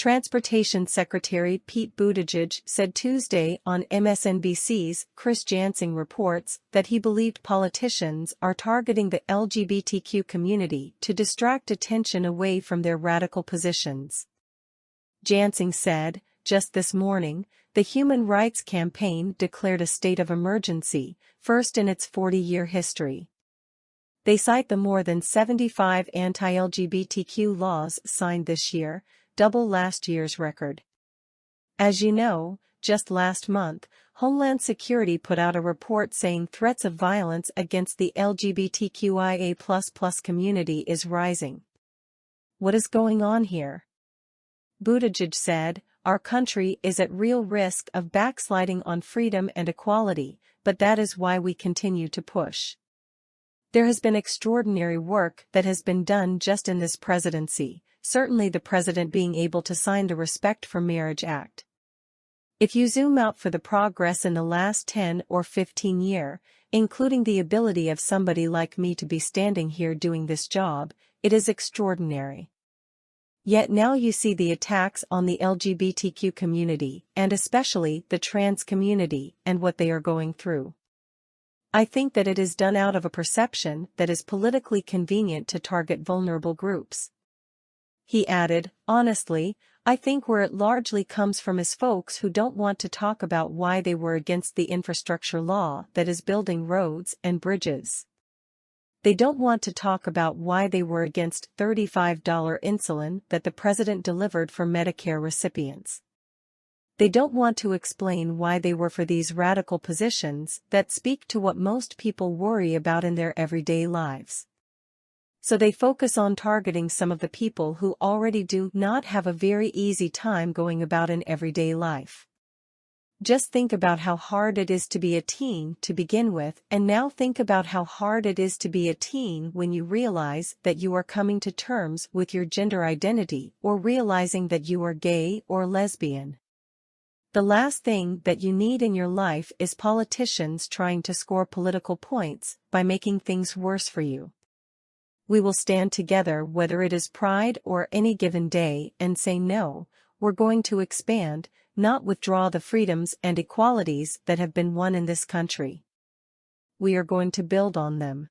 Transportation Secretary Pete Buttigieg said Tuesday on MSNBC's Jansing Reports that he believed politicians are targeting the LGBTQ community to distract attention away from their radical positions. Jansing said, just this morning, the Human Rights Campaign declared a state of emergency, first in its 40-year history. They cite the more than 75 anti-LGBTQ laws signed this year, double last year's record. As you know, just last month, Homeland Security put out a report saying threats of violence against the LGBTQIA++ community is rising. What is going on here? Buttigieg said, "Our country is at real risk of backsliding on freedom and equality, but that is why we continue to push." There has been extraordinary work that has been done just in this presidency, certainly the president being able to sign the Respect for Marriage Act. If you zoom out for the progress in the last 10 or 15 years, including the ability of somebody like me to be standing here doing this job, it is extraordinary. Yet now you see the attacks on the LGBTQ community, and especially the trans community, and what they are going through. I think that it is done out of a perception that is politically convenient to target vulnerable groups. He added, "Honestly, I think where it largely comes from is folks who don't want to talk about why they were against the infrastructure law that is building roads and bridges. They don't want to talk about why they were against $35 insulin that the president delivered for Medicare recipients. They don't want to explain why they were for these radical positions that speak to what most people worry about in their everyday lives. So they focus on targeting some of the people who already do not have a very easy time going about in everyday life. Just think about how hard it is to be a teen to begin with, and now think about how hard it is to be a teen when you realize that you are coming to terms with your gender identity or realizing that you are gay or lesbian. The last thing that you need in your life is politicians trying to score political points by making things worse for you. We will stand together whether it is Pride or any given day and say no, we're going to expand, not withdraw the freedoms and equalities that have been won in this country. We are going to build on them.